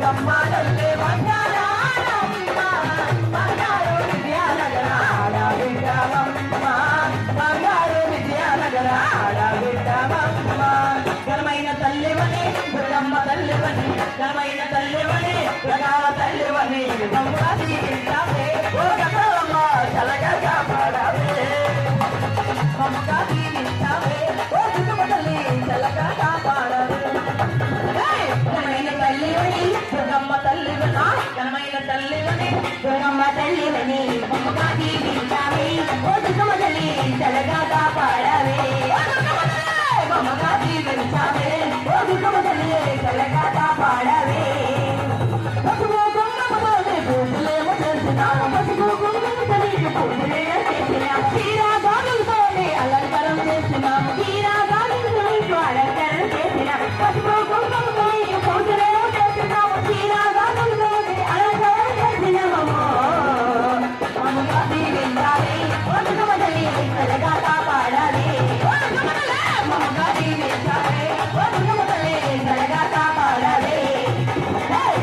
దుర్గమ్మ తల్లి బంగారాలమ్మ బంగారు విద్యానగర ఆడబిడ్డవమ్మ బంగారు విద్యానగర ఆడబిడ్డవమ్మ ఘనమైన తల్లివని దుర్గమ్మ తల్లివని ఘనమైన తల్లివని ప్రగాల తల్లివని దుర్గమ్మ దీవించావే ఓ గంగమ్మ చల్లగా కాపాడావే మమ్మగా దీవించావే ఓ దుర్గమ్మ తల్లి చల్లగా కాపాడావే ఘనమైన తల్లివని దుర్గమ్మ తల్లివని ఘనమైన తల్లివని దుర్గమ్మ తల్లివని మమ్మగా దీవించావే ఓ దుర్గమ్మ తల్లి చల్లగా కాపాడావే మమ్మగా దీవించావే ఓ దుర్గమ్మ తల్లి చల్లగా కాపాడావే పసుపు కుంకుమతోనే పూజలేమో చేసినాము పసుపు కుంకుమతోనే పూజలేమో చేసినాము క్షీరాగానులతోనే అలంకారం చేసినాము క్షీరాగానులతో అలంకారం చేసినాము పసుపు కుంకుమతోనే పూజలేమో చేసినాము క్షీరాగానులతోనే అలంకారం చేసినాము మమ్మగా దీవించాలి ఓ దుర్గమ్మ తల్లి చల్లగా కాపాడాలి మమ్మగా దీవించాలి ఓ దుర్గమ్మ తల్లి చల్లగా కాపాడాలి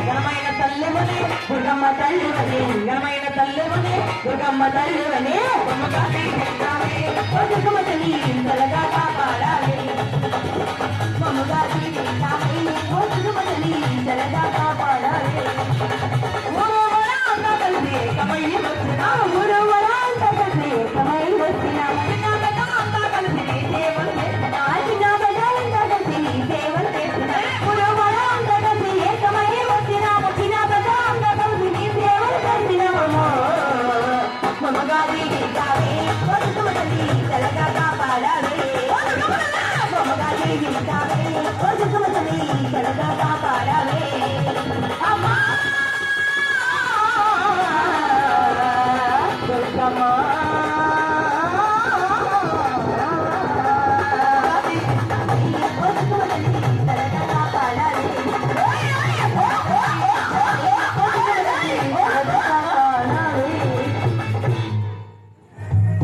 ఘనమైన తల్లివని దుర్గమ్మ తల్లివని ఘనమైన తల్లివని దుర్గమ్మ తల్లివని మమ్మగా దీవించాలి ఓ దుర్గమ్మ తల్లి చల్లగా కాపాడాలి మమ్మగా దీవించాలి ఓ దుర్గమ్మ తల్లి చల్లగా కాపాడాలి ఊరవరాంత కలిసి కమై వచ్చినాము ఊరవరాంత కలిసి కమై వచ్చినాము చిన్నగడ్డంతా కలిసి సేవలు చేస్తున్నాము చిన్నగడ్డంతా కలిసి సేవలు చేస్తున్నాము ఊరవరాంత కలిసి ఏకమై వచ్చినాము చిన్నగడ్డంతా కలిసి సేవలు చేస్తున్నాము మమ్మగా దీవించాలి ఓ దుర్గమ్మ తల్లి చల్లగా కాపాడాలి మమ్మగా దీవించాలి